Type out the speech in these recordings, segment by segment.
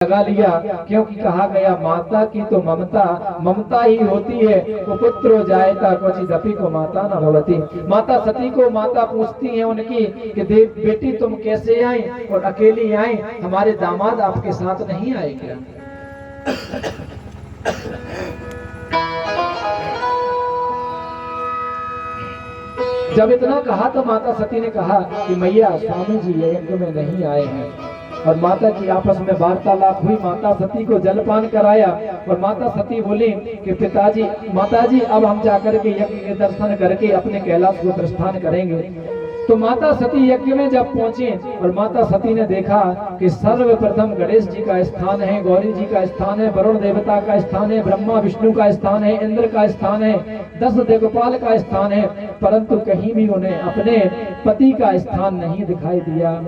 लगा लिया, क्योंकि कहा गया माता की तो ममता ममता ही होती है। कुपुत्रो जायता क्वचिदपि को माता न भवति। माता सती को माता पूछती है उनकी कि देव बेटी तुम कैसे आई और अकेली आई, हमारे दामाद आपके साथ नहीं आए क्या? जब इतना कहा तो माता सती ने कहा कि मैया स्वामी जी यज्ञ में नहीं आए हैं। और माता की आपस में वार्तालाप हुई, माता सती को जलपान कराया और माता सती बोली कि पिताजी माताजी अब हम जाकर के यज्ञ के दर्शन करके अपने कैलाश को प्रस्थान करेंगे। तो माता सती यज्ञ में जब पहुंची और माता सती ने देखा कि सर्वप्रथम गणेश जी का स्थान है, गौरी जी का स्थान है, वरुण देवता का स्थान है, ब्रह्मा विष्णु का स्थान है, इंद्र का स्थान है, 10 देवपाल का स्थान है, परंतु कहीं भी उन्हें अपने पति का स्थान नहीं दिखाई दिया।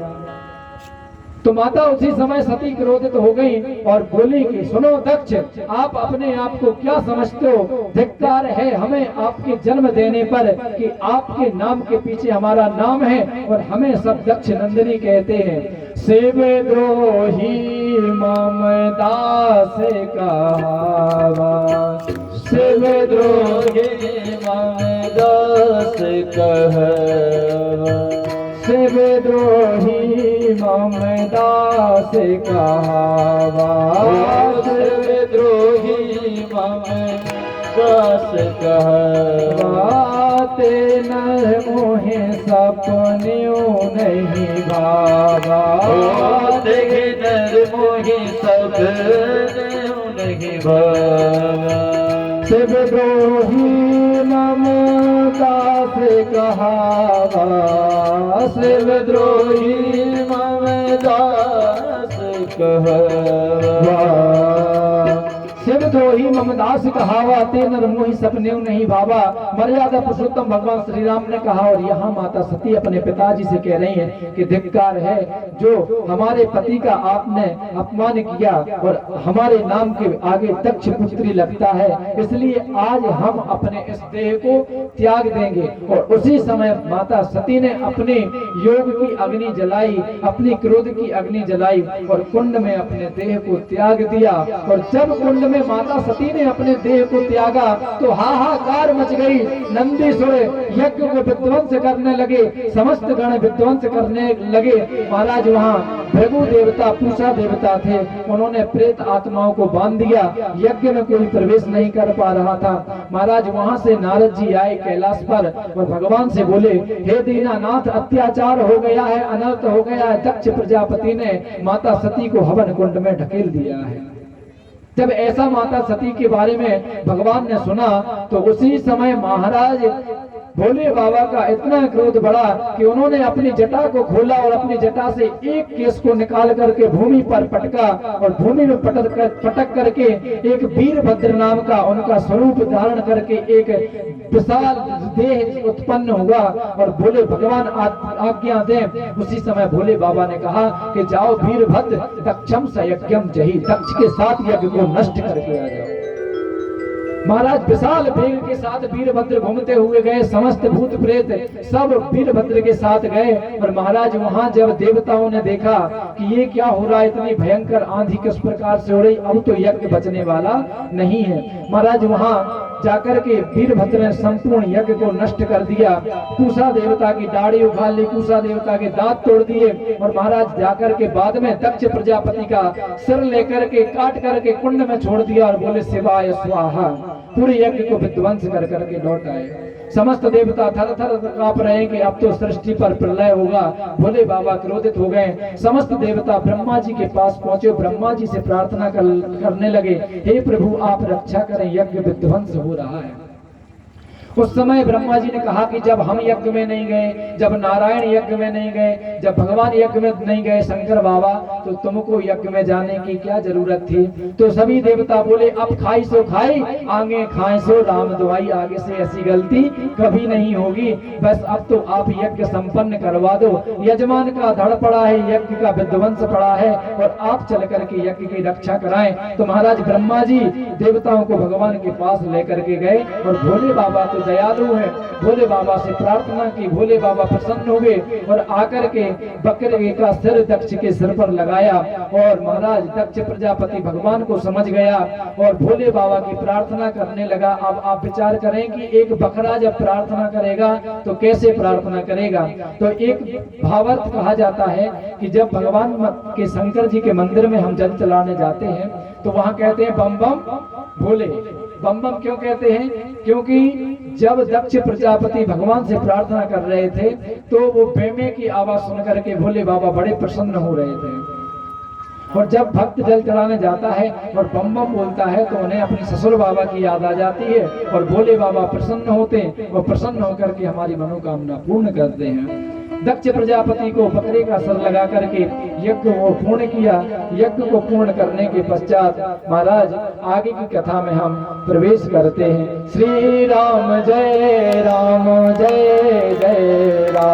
तो माता उसी समय सती क्रोधित हो गई और बोली कि सुनो दक्ष, आप अपने आप को क्या समझते हो? धिक्कार है हमें आपके जन्म देने पर कि आपके नाम के पीछे हमारा नाम है और हमें सब दक्ष नंदिनी कहते हैं। शिव द्रोही मम दास कहावा, शिव द्रोही मम दास कहवा, शिव द्रोही मम दास कहावा, शिव द्रोही मम दास कहवा, ते नर मोहे सपन्यों नहीं भावा, ते नर मोहे सपन्यों नहीं भावा, शिव द्रोही मम दास कहावा, शिव द्रोही मम दास कहवा, शिव द्रोही मम दास कहावा, ते नर मोहि सपने नहीं भावा। मर्यादा पुरुषोत्तम भगवान श्री राम ने कहा और यहाँ माता सती अपने पिताजी से कह रही हैं कि धिक्कार है, जो हमारे पति का आपने अपमान किया और हमारे नाम के आगे दक्ष पुत्री लगता है, इसलिए आज हम अपने इस देह को त्याग देंगे। और उसी समय माता सती ने अपने योग की अग्नि जलाई, अपनी क्रोध की अग्नि जलाई और कुंड में अपने देह को त्याग दिया। और जब कुंड में माता सती ने अपने देह को त्यागा तो हाहाकार मच गई। नंदीसुर यज्ञ को विध्वंस करने लगे, समस्त गण विध्वंस करने लगे। महाराज वहाँ भृगु देवता पूषा देवता थे, उन्होंने प्रेत आत्माओं को बांध दिया, यज्ञ में कोई प्रवेश नहीं कर पा रहा था। महाराज वहाँ से नारद जी आए कैलाश पर और भगवान से बोले, हे दीनानाथ अत्याचार हो गया है, अनर्थ हो गया है, दक्ष प्रजापति ने माता सती को हवन कुंड में ढकेल दिया है। जब ऐसा माता सती के बारे में भगवान ने सुना तो उसी समय महाराज भोले बाबा का इतना क्रोध बढ़ा कि उन्होंने अपनी जटा को खोला और अपनी जटा से एक केस को निकाल करके भूमि पर पटका और भूमि में पटक करके एक वीरभद्र नाम का उनका स्वरूप धारण करके एक विशाल देह उत्पन्न हुआ और बोले भगवान आज्ञा दें। उसी समय भोले बाबा ने कहा कि जाओ वीरभद्र दक्षम सयज्ञम जही, दक्ष के साथ यज्ञ को नष्ट करके आ जाओ। महाराज विशाल वेग के साथ वीरभद्र घूमते हुए गए, समस्त भूत प्रेत सब वीरभद्र के साथ गए। और महाराज वहां जब देवताओं ने देखा कि ये क्या हो रहा है, इतनी भयंकर आंधी किस प्रकार से हो रही, अब तो यज्ञ बचने वाला नहीं है। महाराज वहां जाकर के वीरभद्र ने संपूर्ण यज्ञ को नष्ट कर दिया। पूषा देवता की दाढ़ी उखाड़ ली, पूषा देवता के दांत तोड़ दिए और महाराज जाकर के बाद में दक्ष प्रजापति का सिर लेकर के काट करके कुंड में छोड़ दिया और बोले शिवाय स्वाहा। पूरे यज्ञ को विध्वंस कर करके लौट आए। समस्त देवता थर थर कांप रहे हैं कि अब तो सृष्टि पर प्रलय होगा। भोले बाबा क्रोधित हो गए। समस्त देवता ब्रह्मा जी के पास पहुंचे, ब्रह्मा जी से प्रार्थना करने लगे, हे प्रभु आप रक्षा करें, यज्ञ विध्वंस हो रहा है। उस समय ब्रह्मा जी ने कहा कि जब हम यज्ञ में नहीं गए, जब नारायण यज्ञ में नहीं गए, जब भगवान यज्ञ में नहीं गए शंकर बाबा, तो तुमको यज्ञ में जाने की क्या जरूरत थी। तो सभी देवता बोले अब खाई सो खाई, आगे खाए सो राम दुआई, आगे से ऐसी गलती कभी नहीं होगी। बस अब तो आप यज्ञ संपन्न करवा दो। यजमान का धड़ पड़ा है, यज्ञ का विध्वंस पड़ा है और आप चल करके यज्ञ की रक्षा कराएं। तो महाराज ब्रह्मा जी देवताओं को भगवान के पास लेकर के गए और भोले बाबा तो बड़े दयालु हैं। भोले बाबा से प्रार्थना की, भोले बाबा प्रसन्न हुए और आकर के बकरे का सिर दक्ष के सिर पर लगाया और महाराज दक्ष प्रजापति भगवान को समझ गया और भोले बाबा की प्रार्थना करने लगा। अब आप विचार करें कि एक बकरा जब प्रार्थना करेगा तो कैसे प्रार्थना करेगा। तो एक भावार्थ कहा जाता है कि जब भगवान के शंकर जी के मंदिर में हम जल चलाने जाते हैं तो वहां कहते हैं बम बम भोले। बम बम क्यों कहते हैं? क्योंकि जब दक्ष प्रजापति भगवान से प्रार्थना कर रहे थे तो वो बेमे की आवाज सुनकर के भोले बाबा बड़े प्रसन्न हो रहे थे। और जब भक्त जल चढ़ाने जाता है और बम बम बोलता है तो उन्हें अपनी ससुर बाबा की याद आ जाती है और भोले बाबा प्रसन्न होते हैं और प्रसन्न होकर के हमारी मनोकामना पूर्ण करते हैं। दक्ष प्रजापति को बकरे का सर लगा करके यज्ञ को पूर्ण किया। यज्ञ को पूर्ण करने के पश्चात महाराज आगे की कथा में हम प्रवेश करते हैं। श्री राम जय जय राम।